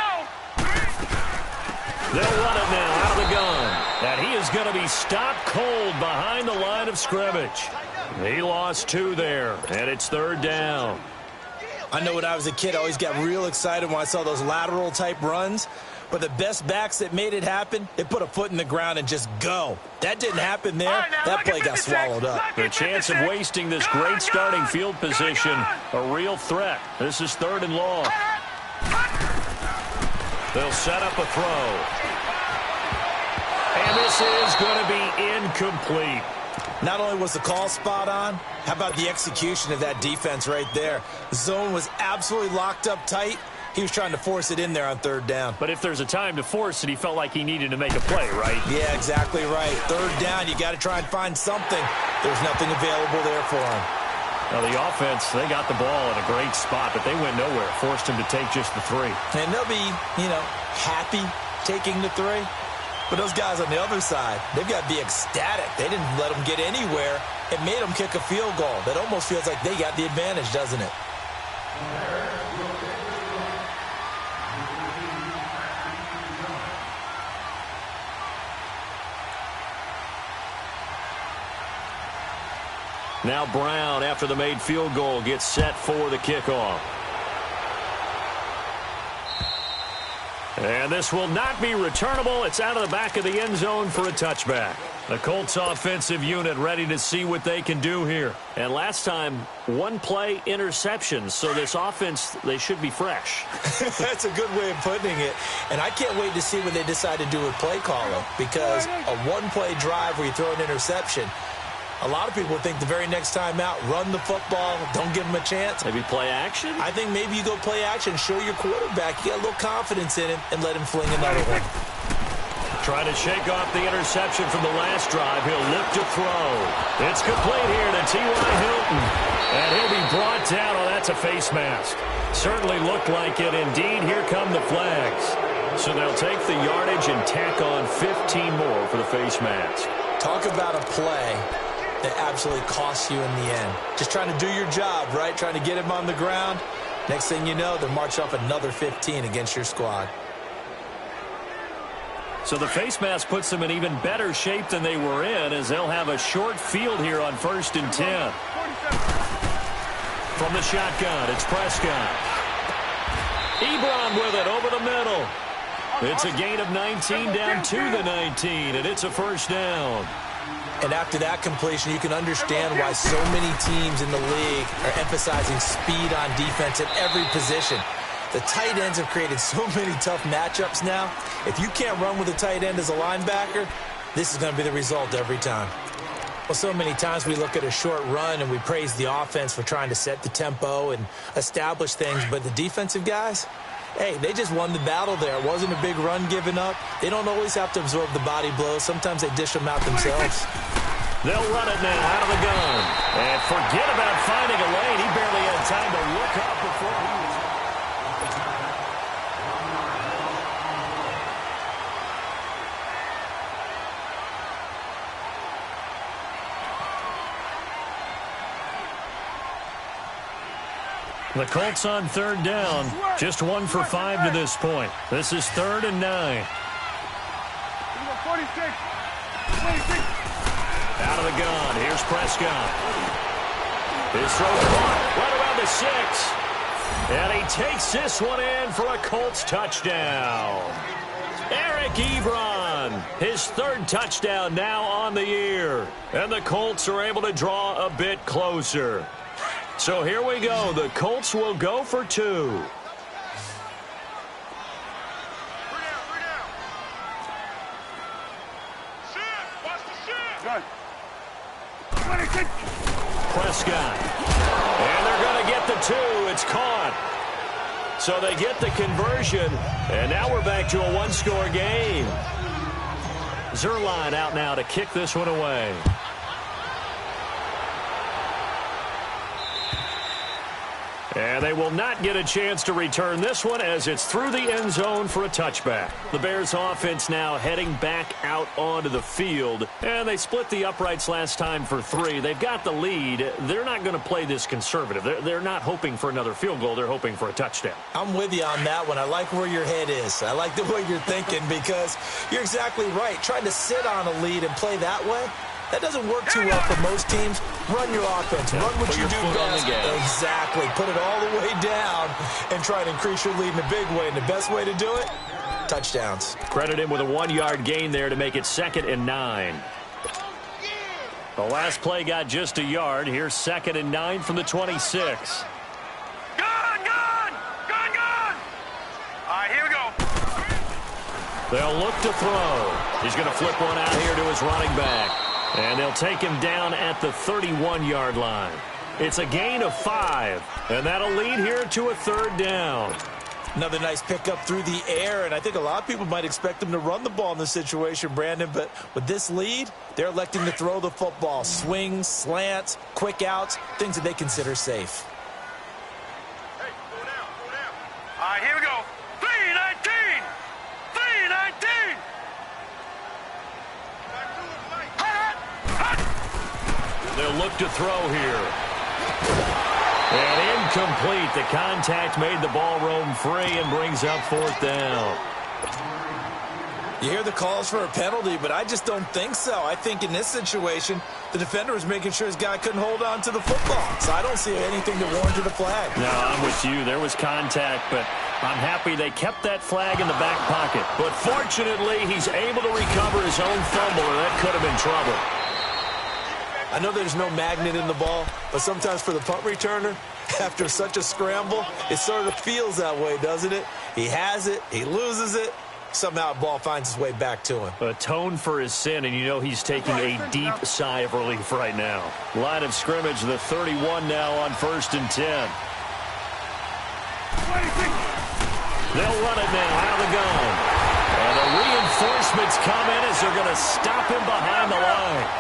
They'll run it now out of the gun. And he is going to be stopped cold behind the line of scrimmage. He lost 2 there, and it's 3rd down. I know when I was a kid, I always got real excited when I saw those lateral-type runs. But the best backs that made it happen, they put a foot in the ground and just go. That didn't happen there. That play got swallowed up. The chance of wasting this great starting field position, a real threat. This is 3rd and long. They'll set up a throw. And this is going to be incomplete. Not only was the call spot on, how about the execution of that defense right there? The zone was absolutely locked up tight. He was trying to force it in there on 3rd down. But if there's a time to force it, he felt like he needed to make a play, right? Yeah, exactly right. 3rd down, you got to try and find something. There's nothing available there for him. Now, the offense, they got the ball in a great spot, but they went nowhere. Forced him to take just the 3. And they'll be, happy taking the 3. But those guys on the other side, they've got to be ecstatic. They didn't let them get anywhere. It made them kick a field goal. That almost feels like they got the advantage, doesn't it? Now Brown, after the made field goal, gets set for the kickoff. And this will not be returnable. It's out of the back of the end zone for a touchback. The Colts offensive unit ready to see what they can do here. And last time, 1-play interceptions. So this offense, they should be fresh. That's a good way of putting it. And I can't wait to see what they decide to do with play calling. Because a 1-play drive where you throw an interception, a lot of people think the very next time out, run the football, don't give him a chance. Maybe play action? I think maybe you go play action, show your quarterback you got a little confidence in him, and let him fling another one. Trying to shake off the interception from the last drive. He'll look to throw. It's complete here to T.Y. Hilton. And he'll be brought down. Oh, that's a face mask. Certainly looked like it. Indeed, here come the flags. So they'll take the yardage and tack on 15 more for the face mask. Talk about a play that absolutely costs you in the end. Just trying to do your job, right? Trying to get him on the ground. Next thing you know, they'll march off another 15 against your squad. So the face mask puts them in even better shape than they were in, as they'll have a short field here on 1st and 10. From the shotgun, it's Prescott. Ebron with it over the middle. It's a gain of 19 down to the 19, and it's a 1st down. And after that completion, you can understand why so many teams in the league are emphasizing speed on defense at every position. The tight ends have created so many tough matchups now. If you can't run with a tight end as a linebacker, this is going to be the result every time. Well, so many times we look at a short run and we praise the offense for trying to set the tempo and establish things, but the defensive guys, hey, they just won the battle there. It wasn't a big run given up. They don't always have to absorb the body blows. Sometimes they dish them out themselves. They'll run it now out of the gun. And forget about finding a lane. He barely had time to look up before he was... The Colts on 3rd down. Just 1 for 5 to this point. This is 3rd and 9. 46. Out of the gun. Here's Prescott. His throw caught right around the 6. And he takes this one in for a Colts touchdown. Eric Ebron, his 3rd touchdown now on the year. And the Colts are able to draw a bit closer. So here we go. The Colts will go for 2. 3 down. 26. Prescott. And they're going to get the 2. It's caught. So they get the conversion. And now we're back to a 1-score game. Zerline out now to kick this one away. And they will not get a chance to return this one as it's through the end zone for a touchback. The Bears offense now heading back out onto the field. And they split the uprights last time for 3. They've got the lead. They're not going to play this conservative. They're not hoping for another field goal. They're hoping for a touchdown. I'm with you on that one. I like where your head is. I like the way you're thinking because you're exactly right. Trying to sit on a lead and play that way, That doesn't work too well for most teams. Run your offense. Run what you do best. Exactly. Put it all the way down and try to increase your lead in a big way. And the best way to do it, touchdowns. Credit him with a 1-yard gain there to make it 2nd and 9. The last play got just a yard. Here's 2nd and 9 from the 26. Here we go. They'll look to throw. He's going to flip one out here to his running back. And they'll take him down at the 31-yard line. It's a gain of 5. And that'll lead here to a 3rd down. Another nice pickup through the air, and I think a lot of people might expect them to run the ball in this situation, Brandon, but with this lead, they're electing to throw the football. Swings, slants, quick outs, things that they consider safe. Hey, go down, go down. All right, here we go. 3-19. 3-19. They'll look to throw here. And incomplete. The contact made the ball roam free and brings up 4th down. You hear the calls for a penalty, but I just don't think so. I think in this situation, the defender was making sure his guy couldn't hold on to the football. So I don't see anything that warranted a flag. No, I'm with you. There was contact, but I'm happy they kept that flag in the back pocket. But fortunately, he's able to recover his own fumble, or that could have been trouble. I know there's no magnet in the ball, but sometimes for the punt returner, after such a scramble, it sort of feels that way, doesn't it? He has it, he loses it, somehow the ball finds its way back to him. Atone for his sin, and you know he's taking a deep sigh of relief right now. Line of scrimmage, the 31 now on 1st and 10. They'll run it now out of the gun. And the reinforcements come in as they're going to stop him behind the line.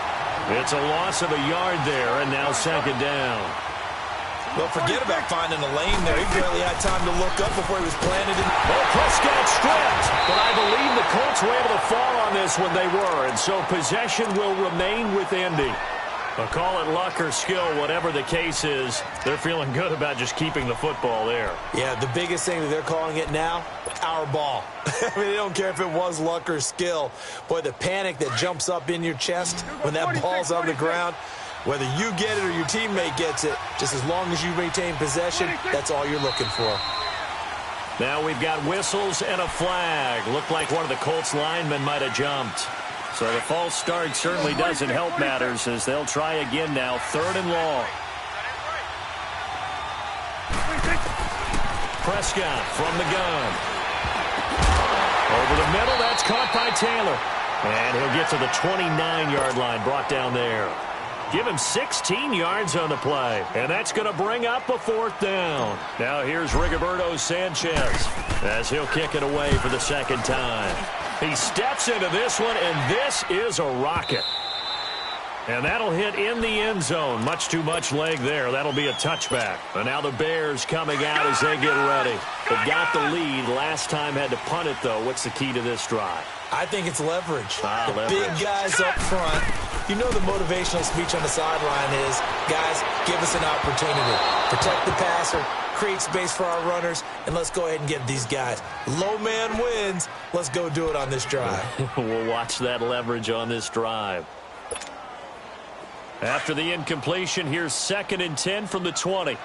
It's a loss of a yard there, and now 2nd down. Well, forget about finding a lane there. He barely had time to look up before he was planted in. Oh, Prescott stripped, but I believe the Colts were able to fall on this when they were, and so possession will remain with Indy. But call it luck or skill, whatever the case is, they're feeling good about just keeping the football there. Yeah, the biggest thing that they're calling it now, our ball. I mean, they don't care if it was luck or skill. Boy, the panic that jumps up in your chest when that ball's on the ground, whether you get it or your teammate gets it, just as long as you maintain possession, that's all you're looking for. Now we've got whistles and a flag. Looked like one of the Colts linemen might have jumped. So the false start certainly doesn't help matters as they'll try again now, 3rd and long. Prescott from the gun. Over the middle, that's caught by Taylor. And he'll get to the 29-yard line, brought down there. Give him 16 yards on the play. And that's going to bring up a 4th down. Now here's Rigoberto Sanchez as he'll kick it away for the 2nd time. He steps into this one, and this is a rocket. And that'll hit in the end zone. Much too much leg there. That'll be a touchback. And now the Bears coming out as they get ready. They've got the lead. Last time had to punt it, though. What's the key to this drive? I think it's leverage. Leverage. Big guys up front. You know the motivational speech on the sideline is, guys, give us an opportunity. Protect the passer, create space for our runners, and let's go ahead and get these guys. Low man wins. Let's go do it on this drive. We'll watch that leverage on this drive. After the incompletion, here's 2nd and 10 from the 20. All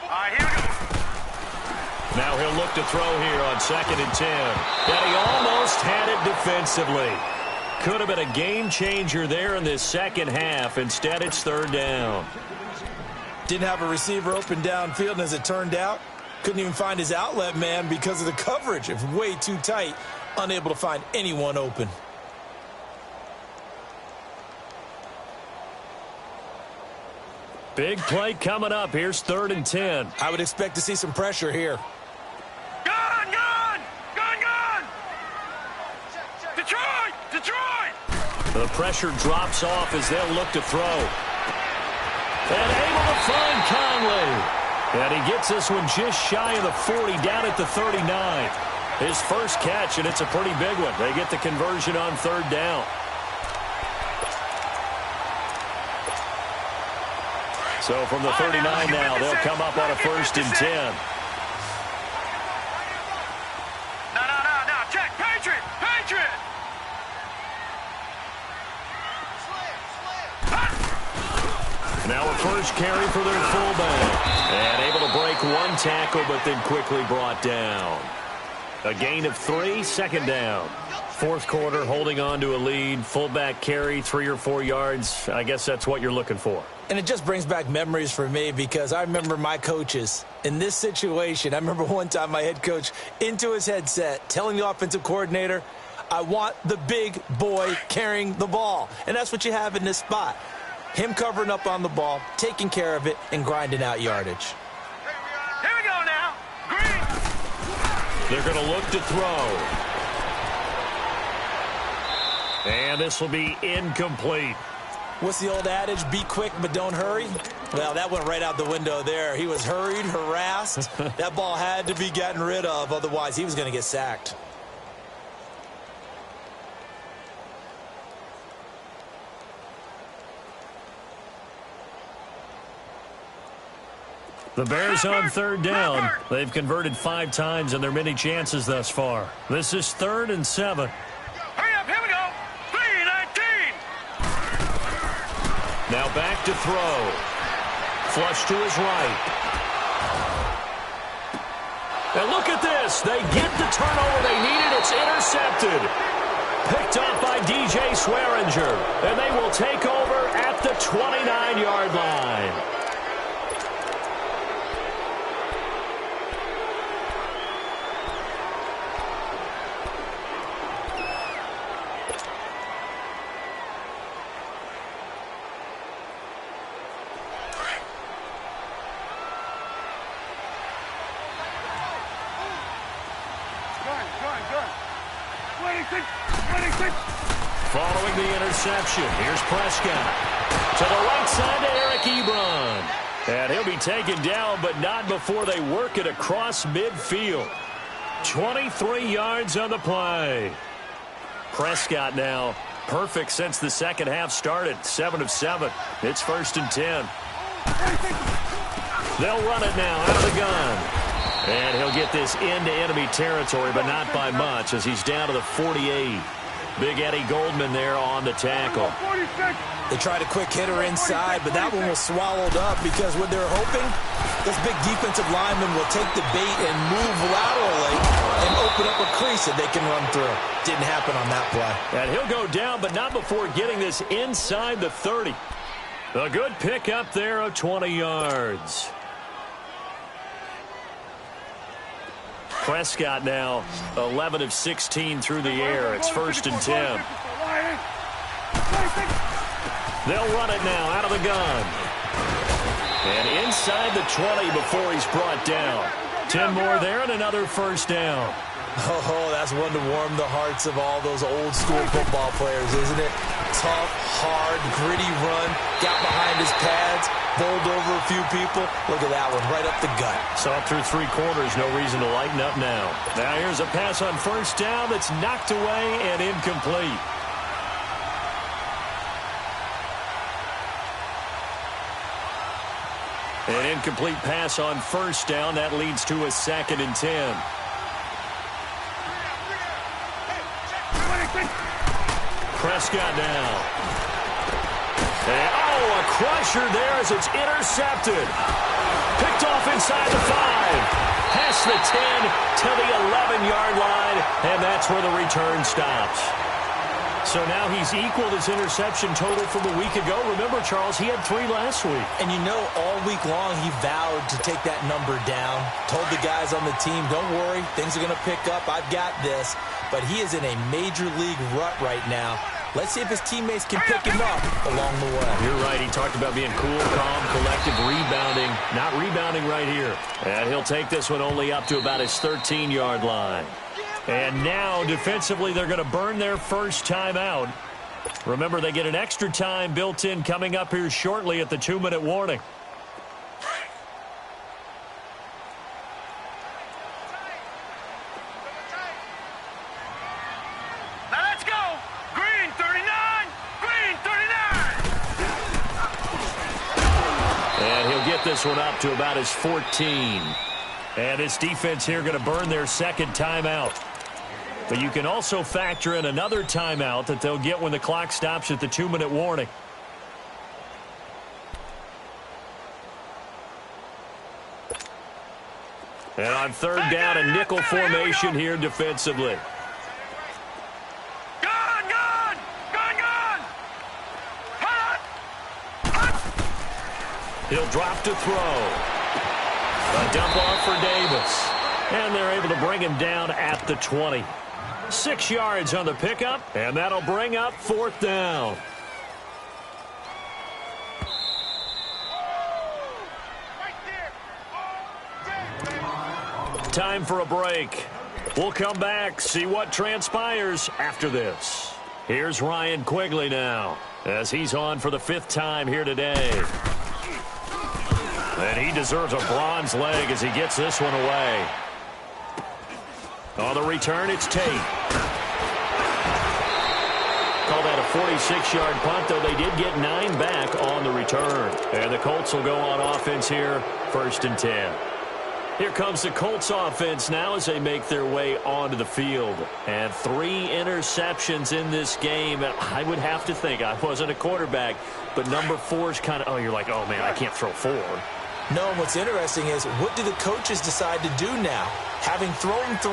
right, here we go. Now he'll look to throw here on 2nd and 10. And he almost had it defensively. Could have been a game changer there in this second half. Instead, it's 3rd down. Didn't have a receiver open downfield, and as it turned out, couldn't even find his outlet man because of the coverage. It was way too tight, unable to find anyone open. Big play coming up. Here's 3rd and 10. I would expect to see some pressure here. Gun! Detroit! The pressure drops off as they'll look to throw. And able to find Conley. And he gets this one just shy of the 40, down at the 39. His first catch, and it's a pretty big one. They get the conversion on 3rd down. So from the 39 now, they'll come up on a 1st and 10. No, check, Patriot! first carry for their fullback. And able to break one tackle, but then quickly brought down. A gain of 3, second down. Fourth quarter, holding on to a lead. Fullback carry, 3 or 4 yards. I guess that's what you're looking for. And it just brings back memories for me because I remember my coaches in this situation. I remember one time my head coach into his headset telling the offensive coordinator, I want the big boy carrying the ball. And that's what you have in this spot. Him covering up on the ball, taking care of it, and grinding out yardage. Here we go now. Green. They're going to look to throw. And this will be incomplete. What's the old adage? Be quick, but don't hurry? Well, that went right out the window there. He was hurried, harassed. That ball had to be gotten rid of. Otherwise, he was going to get sacked. The Bears on third down. They've converted 5 times in their many chances thus far. This is 3rd and 7. Hurry up, here we go. 3-19. Now back to throw. Flush to his right. And look at this. They get the turnover they needed. It's intercepted. Picked off by DJ Swearinger. And they will take over at the 29-yard line. Following the interception, here's Prescott. To the right side to Eric Ebron. And he'll be taken down, but not before they work it across midfield. 23 yards on the play. Prescott now perfect since the second half started. 7 of 7. It's 1st and 10. They'll run it now out of the gun. And he'll get this into enemy territory, but not by much as he's down to the 48. Big Eddie Goldman there on the tackle. They tried a quick hitter inside, but that one was swallowed up because what they're hoping, this big defensive lineman will take the bait and move laterally and open up a crease that they can run through. Didn't happen on that play. And he'll go down, but not before getting this inside the 30. A good pickup there of 20 yards. Prescott now 11 of 16 through the air. It's 1st and 10. They'll run it now out of the gun. And inside the 20 before he's brought down. 10 more there and another 1st down. Oh, that's one to warm the hearts of all those old school football players, isn't it? Tough, hard, gritty run. Got behind his pads. Bowled over a few people. Look at that one, right up the gut. Saw it through 3 quarters, no reason to lighten up now. Now here's a pass on 1st down that's knocked away and incomplete. An incomplete pass on 1st down. That leads to a 2nd and 10. Prescott now. And, a crusher there as it's intercepted. Picked off inside the 5. Past the 10 to the 11-yard line, and that's where the return stops. So now he's equaled his interception total from a week ago. Remember, Charles, he had 3 last week. And you know, all week long he vowed to take that number down. Told the guys on the team, don't worry, things are going to pick up. I've got this. But he is in a major league rut right now. Let's see if his teammates can pick him up along the way. You're right. He talked about being cool, calm, collective, rebounding. Not rebounding right here. And he'll take this one only up to about his 13-yard line. And now, defensively, they're going to burn their first timeout. Remember, they get an extra time built in coming up here shortly at the 2-minute warning. Now let's go. Green 39. Green 39. And he'll get this one up to about his 14. And this defense here going to burn their second timeout. But you can also factor in another timeout that they'll get when the clock stops at the 2-minute warning. And on third down, a nickel formation here defensively. Gun, gun! Gun, gun! Hot! Hot! He'll drop to throw. A dump off for Davis. And they're able to bring him down at the 20. 6 yards on the pickup, and that'll bring up fourth down. Time for a break. We'll come back, see what transpires after this. Here's Ryan Quigley now, as he's on for the 5th time here today. And he deserves a bronze leg as he gets this one away. On the return, it's Tate. Call that a 46-yard punt, though they did get 9 back on the return. And the Colts will go on offense here, 1st and 10. Here comes the Colts offense now as they make their way onto the field. And 3 interceptions in this game. I would have to think, I wasn't a quarterback, but number 4 is kind of, oh, you're like, oh, man, I can't throw 4. No, what's interesting is, what do the coaches decide to do now? Having thrown 3,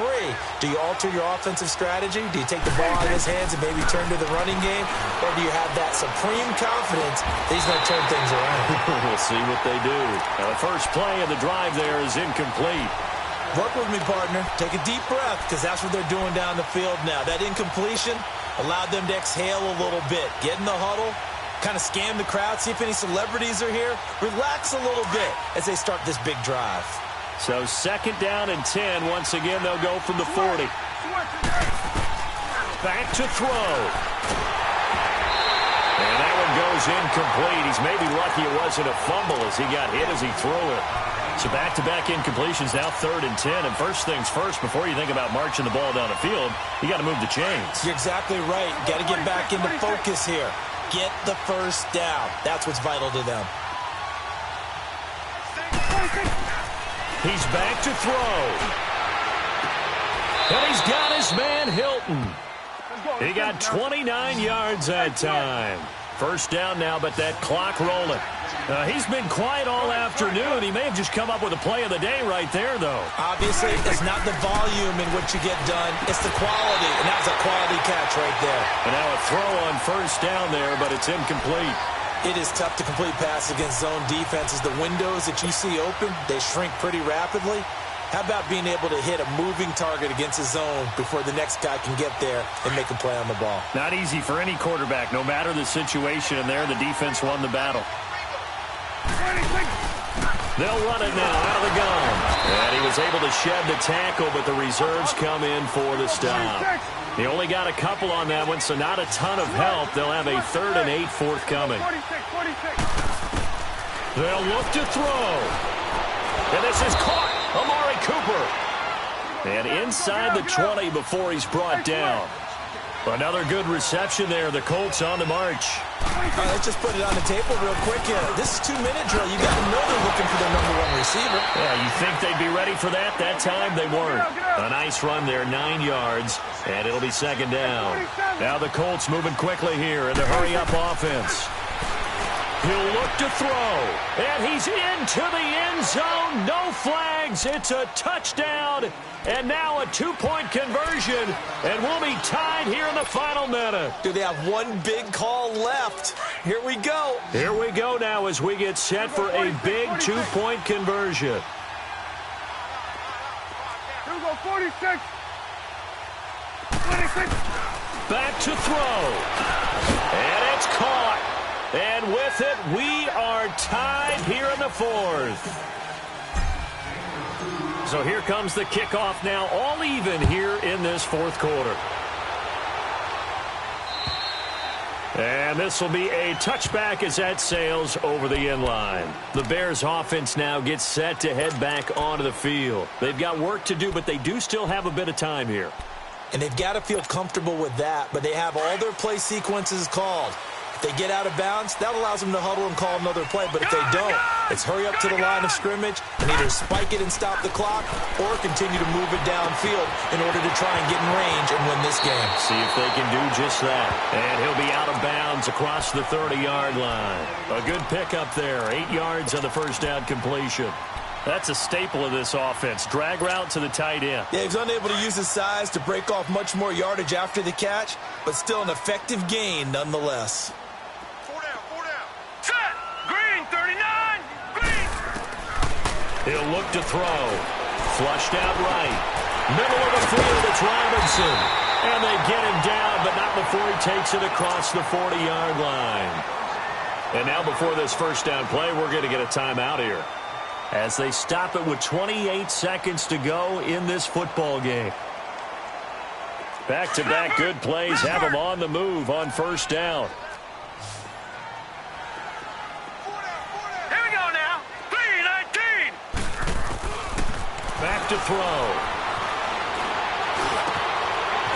do you alter your offensive strategy? Do you take the ball out of his hands and maybe turn to the running game? Or do you have that supreme confidence that he's going to turn things around? We'll see what they do. Now, the first play of the drive there is incomplete. Work with me, partner. Take a deep breath, because that's what they're doing down the field now. That incompletion allowed them to exhale a little bit. Get in the huddle, kind of scan the crowd, see if any celebrities are here. Relax a little bit as they start this big drive. So 2nd down and 10. Once again, they'll go from the 40. Back to throw. And that one goes incomplete. He's maybe lucky it wasn't a fumble as he got hit as he threw it. So back-to-back incompletions, now 3rd and 10. And first things first, before you think about marching the ball down the field, you got to move the chains. You're exactly right. Got to get back into focus here. Get the first down. That's what's vital to them. He's back to throw. And he's got his man Hilton. He got 29 yards that time. First down now, but that clock rolling. He's been quiet all afternoon. He may have just come up with a play of the day right there, though. Obviously, it's not the volume in which you get done. It's the quality, and that was a quality catch right there. And now a throw on first down there, but it's incomplete. It is tough to complete passes against zone defenses. The windows that you see open, they shrink pretty rapidly. How about being able to hit a moving target against a zone before the next guy can get there and make a play on the ball? Not easy for any quarterback, no matter the situation. And there, the defense won the battle. They'll run it now out of the gun. And he was able to shed the tackle, but the reserves come in for the stop. He only got a couple on that one, so not a ton of help. They'll have a 3rd and 8 forthcoming. They'll look to throw. And this is caught. Amari Cooper. And inside the 20 before he's brought down. Another good reception there. The Colts on the march. All right, let's just put it on the table real quick here. This is 2-minute drill. You got to know they're looking for their number 1 receiver. Yeah, you think they'd be ready for that? That time they weren't. A nice run there, 9 yards, and it'll be 2nd down. Now the Colts moving quickly here in the hurry-up offense. He'll look to throw, and he's into the end zone. No flags. It's a touchdown, and now a 2-point conversion, and we'll be tied here in the final minute. Do they have one big call left? Here we go. Here we go now as we get set for a big 2-point conversion. Here we go, 46. 26. Back to throw, and it's caught. And with it, we are tied here in the 4th. So here comes the kickoff now, all even here in this 4th quarter. And this will be a touchback as that sails over the end line. The Bears offense now gets set to head back onto the field. They've got work to do, but they do still have a bit of time here. And they've got to feel comfortable with that, but they have all their play sequences called. If they get out of bounds, that allows them to huddle and call another play. But if they don't, it's hurry up to the line of scrimmage and either spike it and stop the clock or continue to move it downfield in order to try and get in range and win this game. See if they can do just that. And he'll be out of bounds across the 30-yard line. A good pickup there. 8 yards on the first down completion. That's a staple of this offense. Drag route to the tight end. Yeah, he's unable to use his size to break off much more yardage after the catch, but still an effective gain nonetheless. 4 down, 4 down. Set! Green, 39! Green! He'll look to throw. Flushed out right. Middle of the field, it's Robinson. And they get him down, but not before he takes it across the 40-yard line. And now before this first down play, we're going to get a timeout here, as they stop it with 28 seconds to go in this football game. Back-to-back good plays have them on the move on first down. Here we go now. 3-19. Back to throw.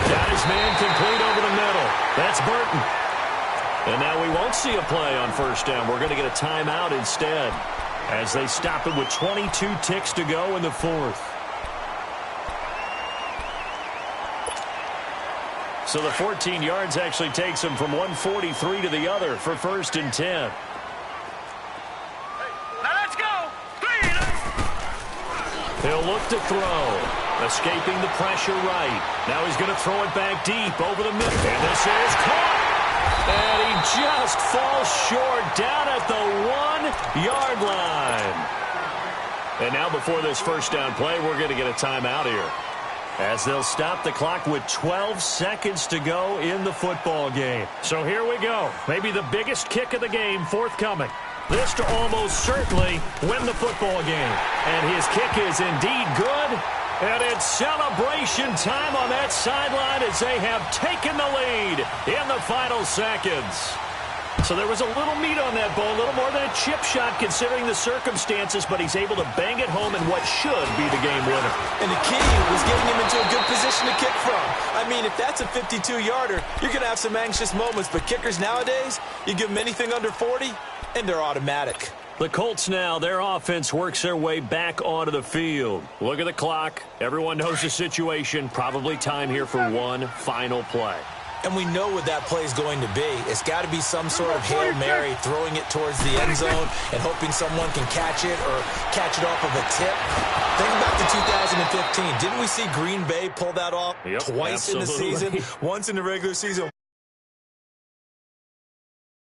Got his man complete over the middle. That's Burton. And now we won't see a play on first down. We're going to get a timeout instead, as they stop it with 22 ticks to go in the fourth. So the 14 yards actually takes him from 143 to the other for 1st and 10. Now let's go. 3. He'll look to throw. Escaping the pressure right. Now he's going to throw it back deep over the middle. And this is caught. And he just falls short down at the 1-yard line. And now before this first down play, we're going to get a timeout here, as they'll stop the clock with 12 seconds to go in the football game. So here we go. Maybe the biggest kick of the game forthcoming. This to almost certainly win the football game. And his kick is indeed good. And it's celebration time on that sideline as they have taken the lead in the final seconds. So there was a little meat on that ball, a little more than a chip shot considering the circumstances, but he's able to bang it home in what should be the game winner. And the key was getting him into a good position to kick from. I mean, if that's a 52-yarder, you're going to have some anxious moments, but kickers nowadays, you give them anything under 40, and they're automatic. The Colts now, their offense works their way back onto the field. Look at the clock. Everyone knows the situation. Probably time here for one final play. And we know what that play is going to be. It's got to be some sort of Hail Mary, throwing it towards the end zone and hoping someone can catch it or catch it off of a tip. Think back to 2015. Didn't we see Green Bay pull that off twice in the season? Once in the regular season,